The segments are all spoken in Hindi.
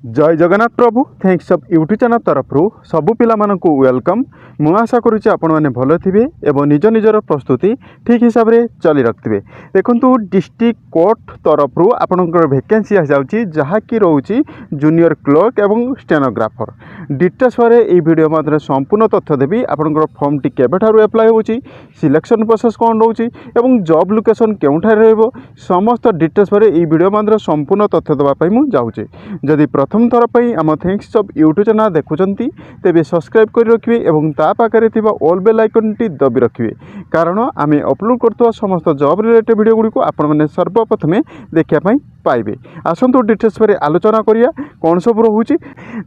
जय जगन्नाथ प्रभु थैंक्स ऑफ यूट्यूब चैनल तरफ सबु पिला मानकु वेलकम। मु आशा करुच्ची आपण मैंने भल थे और निज निजर प्रस्तुति ठीक हिसाब से चली रखिए। देखो डिस्ट्रिक्ट कोर्ट तरफ आपंकर वैकेंसी आसी जहाँकि रोचे जूनियर क्लर्क एवं स्टेनोग्राफर। डिटेल्स पर यह वीडियो माध्यम संपूर्ण तथ्य देवी। आपंकर फॉर्म टी केबेठारु एप्लाय होची, सिलेक्शन प्रोसेस कौन रोचे एवं जॉब लोकेशन केउठार रहइबो समस्त डिटेल्स पर यह वीडियो माध्यम संपूर्ण तथ्य देवाई मु जाऊँचे। जदि प्रथम थर पर आम थैंक्स ऑफ यूट्यूब चैनल देखुंत तेज सब्सक्राइब कर रखिए और ता पाखे ऑल बेल आइकन टी दबी रखिए, कारण आम अपलोड कर समस्त जॉब रिलेटेड वीडियो गुड़ी आपण मैंने सर्वप्रथमे देखापी पाइबे। आसतु डिटेल्स पर आलोचना करिया कौन सब रोचे।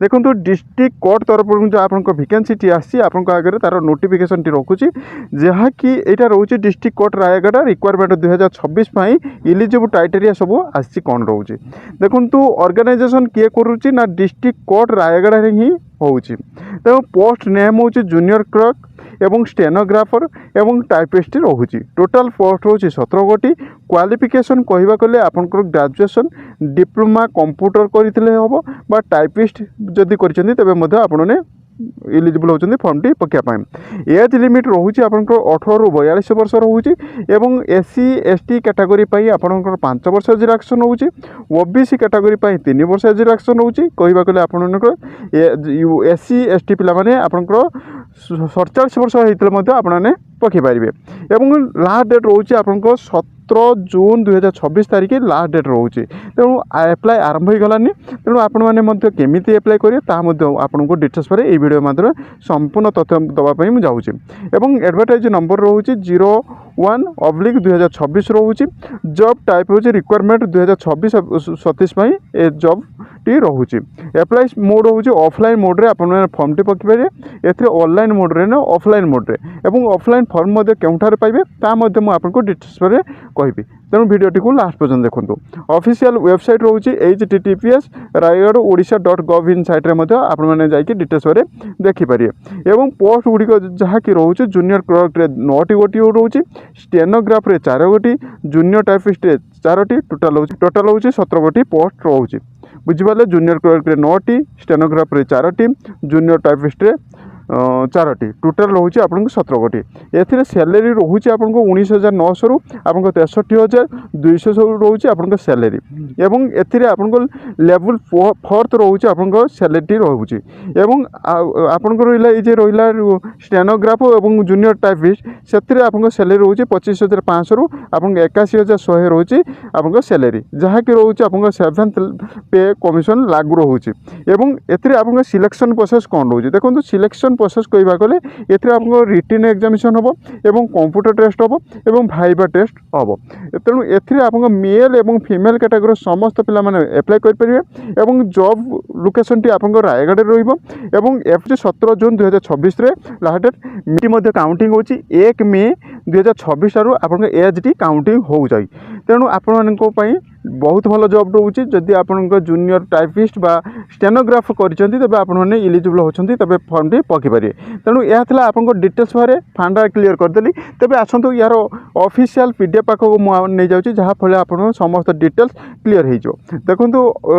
देखो डिस्ट्रिक्ट कोर्ट तरफ जो आप वैकेंसी टी आसी आगे तार नोटिफिकेशन टी रखुची जहाँकि यहाँ रोचे district court Raigarh requirement 2026 eligible criteria सब आसी कौन रोचे। देखो ऑर्गेनाइजेशन किए करुच्ची ना डिस्ट्रिक्ट कोर्ट रायगढ़ ही होची। तेणु पोस्ट नेम हो जूनियर क्लर्क एवं स्टेनोग्राफर एवं टाइपिस्ट रोचे। टोटाल पोस्ट रोचे 17 गोटी। क्वालिफिकेशन कहवा कले आपंकर ग्रेजुएशन डिप्लोमा कंप्यूटर करते हम बा टाइपिस्ट जदि कर आपने इलिजिबल होती फॉर्म टी पकाइपाई। एज लिमिट रोचे आपंकर 18 रु 42 वर्ष रोचे एवं SC ST कैटेगरी आपंकर 5 वर्ष एज रिलैक्सेशन रोचे। OBC कैटेगरी 3 वर्ष एज रिलैक्सेशन रोचे। कहवा कले आपंकर SC ST पिला आपंकर 47 वर्ष होते आपने पकई पारे। एवं लास्ट डेट रोचे आपंकर 17 जून 2026 तारीख लास्ट डेट रोचे। तेणु एप्लाय आरंभ हो गलानी। तेणु आपने केमी एप्लाय करेंगे आपको डिटेल्स पर यह वीडियो माध्यम संपूर्ण तथ्य दवाई मुझे जाऊँगी। एवं एडवर्टाइज नंबर रोचे 01/2026 रोचे। जॉब टाइप हो रिक्वायरमेंट 2026-27 ए जॉब टी रोचे। एप्लाय मोड हो ऑफलाइन मोड रे आपने फॉर्म टी पकई पारे। एथरे ऑनलाइन मोड रे ना ऑफलाइन मोड रे एवं ऑफलाइन फॉर्म केउठार पाइबे मुझे आपको डिटेल्स पर कहबी। तेणु वीडियोटी को लास्ट पर्यटन देखो। ऑफिशियल वेबसाइट रोचे https raigarh.odisha.gov इन साइट आपने जाकि डिटेल्स पर देखिपारे। एवं पोस्ट गुड़िक जहाँकि रोचे जूनियर क्लर्क 9 गोटी रोचे, स्टेनोग्राफ 4 गोटी, जूनियर टाइपिस्ट 4टी, टोटाल हो 17 गोटी पोस्ट रोचे। बुझिपारे जूनियर क्लर्क 9टी, स्टेनोग्राफ 4टी, जूनियर टाइपिस्ट 4टी, टोटाल रोचे आपको 17 गोटी। ए सैलरी रोचे आपको 19,900 रु 63,200 रोचे आपको सैलरी। एवं आपको लेवल 4th रोचे आपको सैलरी रोचे। एवं आपंकर रहा स्टेनोग्राफ और जूनियर टाइपिस्ट से आपको सैलरी रोचे 25,500 रु 81,100 रोचे आपको सैलरी, जहाँकि रोचे आपको 7th पे कमिशन लागू रोचे। एवं आपको सिलेक्शन प्रोसेस कौन रोचे। देखो सिलेक्शन प्रोसेस कहवा गले आपको रिटन एग्जामिनेशन हम एवं कंप्यूटर टेस्ट हम एवं भाइबा टेस्ट हम। तेणु आपको मेल एवं फीमेल कैटेगरी समस्त पिला माने एप्लाय करेंगे। एवं जॉब लोकेशन टी आपको रायगढ़ रही। 17 जून 2026 लास्ट डेट मीट काउंटिंग हो 1 मे 2026 ठार आप एज टी काउंटिंग हो जाए। तेणु आपण बहुत भल जॉब रोचे। जदि आप जूनियर टाइपिस्ट बा स्टेनोग्राफ करते आपने इलिजिबल होती तबे फॉर्म टी पकई पारे। तेणु यह आप डिटेल्स बारे फांडा क्लीयर करदेली। तेज आसतु यार ऑफिशियल PDF पाखक नहीं जाऊँगी जहाँफल आप समस्त डिटेल्स क्लीयर हो। देखो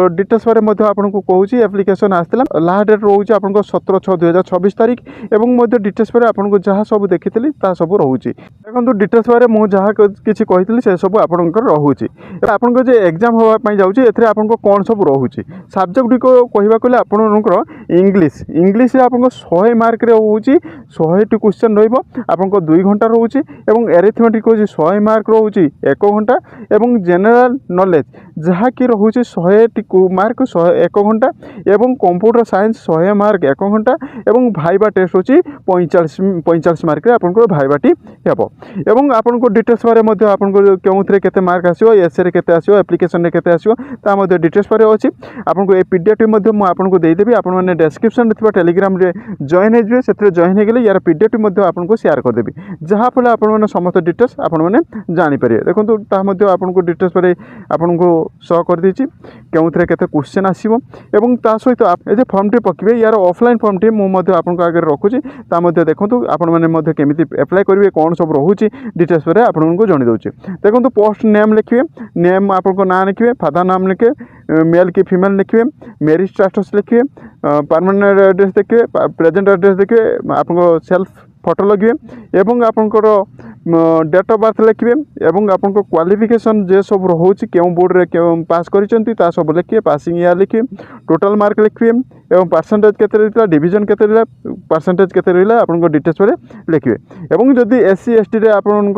डिटेल्स बारे आपको कहूँ एप्लिकेशन आसाला लास्ट डेट रोचे आपको 17/6/2026 तारीख एवं डिटेल्स पर आपको जहाँ सब देखी सब रोचे। देखो डिटेल्स बारे मुझे जहाँ किसी कही से सब आपंकर रोचे। आपको एग्जाम होगापी जाऊँगी आपको कौन सब रोचे सब्जेक्ट गुड़िक कहवा कले आपंकर इंग्लीश आपको 100 मार्क रोचे 100टी क्वेश्चन रहा 2 घंटा रोचे। एवं एरिथमेटिक हो 100 मार्क रोचे 1 घंटा। एवं जेनरल नॉलेज जहाँकि रोचे 100 मार्क 1 घंटा। एवं कंप्यूटर साइंस 100 मार्क 1 घंटा। एवं भाइबा टेस्ट होची 45 मार्क आपंकर भाइबाटी हेबो। एवं आपको डिटेल्स बारे आपको क्यों केते मार्क आसो एसे रे केते आसो एप्लिकेशन रे केते आसो ता डिटेल्स पर अच्छी आपको ए PDF आपको देदेवी। आपने डिस्क्रिप्शन में टेलीग्राम रे जॉइन हो से जॉइन हो यार PDF आपको शेयर करदेवी जहाँफल आप समस्त डिटेल्स आपने जानीपर। देखो आपको डिटेल्स पर आपको सह कर देछि केउथरे केते क्वेश्चन आसीबो एवं ता सहित ए जे फॉर्म टी पकिबे यार ऑफलाइन फॉर्म टी मु मध्ये आपन आगे रखुछि ता मध्ये देखंतु आपन माने मध्ये केमिति अप्लाई करिवे कोन सब रहउछि डिटेल्स पर आपन को जणि दउछि। देखंतु पोस्ट नेम लिखिबे नेम आपन को नाम लिखिबे फादर नाम लिखे मेल की फीमेल लिखिए मैरिज स्टेटस लिखिए परमानेंट एड्रेस देखिए प्रेजेंट एड्रेस देखिए आपन सेल्फ फोटो लगे एवं आपनकर डेट ऑफ बर्थ लिखिए एवं आपन क्वालिफिकेशन जे सब रोचे क्यों बोर्ड रे पास करिसेंती ता सब लिखिए पासिंग ईयर लिखिए टोटल मार्क लिखिए एवं परसेंटेज केते रहला डिवीजन केते रहला परसेंटेज केते रहला आपन डिटेल्स पर लिखिए एवं जदि एससी एसटी रे आपन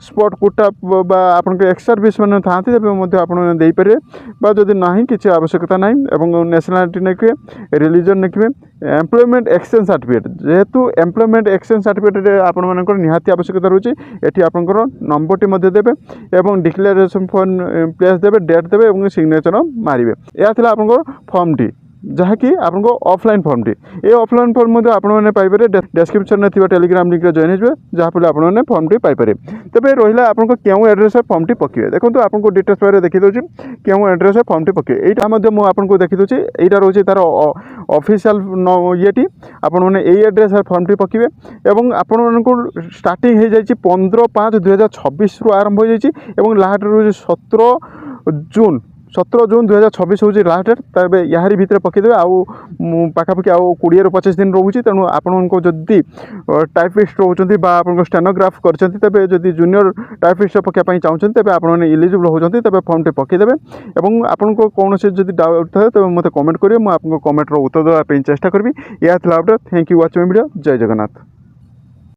स्पॉट कोटा बा आपन एक्स सर्विस माने थांती तबे मध्ये आपन देई पारे बा जदि नाही किछि आवश्यकता नाही एवं नेशनलिटी लिखिए रिलीजन लिखिए एम्प्लॉयमेंट एक्सचेंज सर्टिफिकेट जेहेतु एम्प्लॉयमेंट एक्सचेंज सर्टिफिकेट रे आपन मानकर निहाती आवश्यकता रहउछि एठी आपनकर नंबर टी मध्ये देबे एवं डिक्लेरेशन फॉर्म प्लेस देबे डेट देबे एवं सिग्नेचर मारिबे या थिला आपनकर फॉर्म टी जहाँकि आपको ऑफलाइन फॉर्म टी ये ऑफलाइन फॉर्म मध्य आपने पाइपर डेस्क्रिप्शन में थी टेलीग्राम लिंक जॉइन हो जहाँफल आपने फॉर्म टी पाइपर तेज रहा आपको क्यों एड्रेस फॉर्म टी पकड़े देखो आपको डिटेल्स पर देखी दूसरी क्यों एड्रेस फॉर्म टी पकड़े यहाँ मुझे देखी दूसरी यहाँ रोचे तार ऑफिशियल ये आपने यही एड्रेस फॉर्म टी पकड़े और आपण को स्टार्टिंग हो जाए 15/5/2026 रु आरंभ हो जाए लास्ट रोज 17 जून 2026 हूँ लास्ट डेट तब यार भितर पकईदेवे आउ पाखापाखि आउ 20 ରୁ 25 दिन रोचे तेणु आपको जदि टाइपिस्ट रोचे आप स्टेनोग्राफ करते तेज जदि जूनियर टाइपिस्ट पकाई चाहते तेज आपने इलिजिबल होती तेज फॉर्म टी पकईदेवे और आपको कौन से जब डाउट था तेज मत कमेंट करेंगे मुझे कमेंटर उत्तर देवाई चेष्टा करी। यह update. Thank you watching video. जय जगन्नाथ।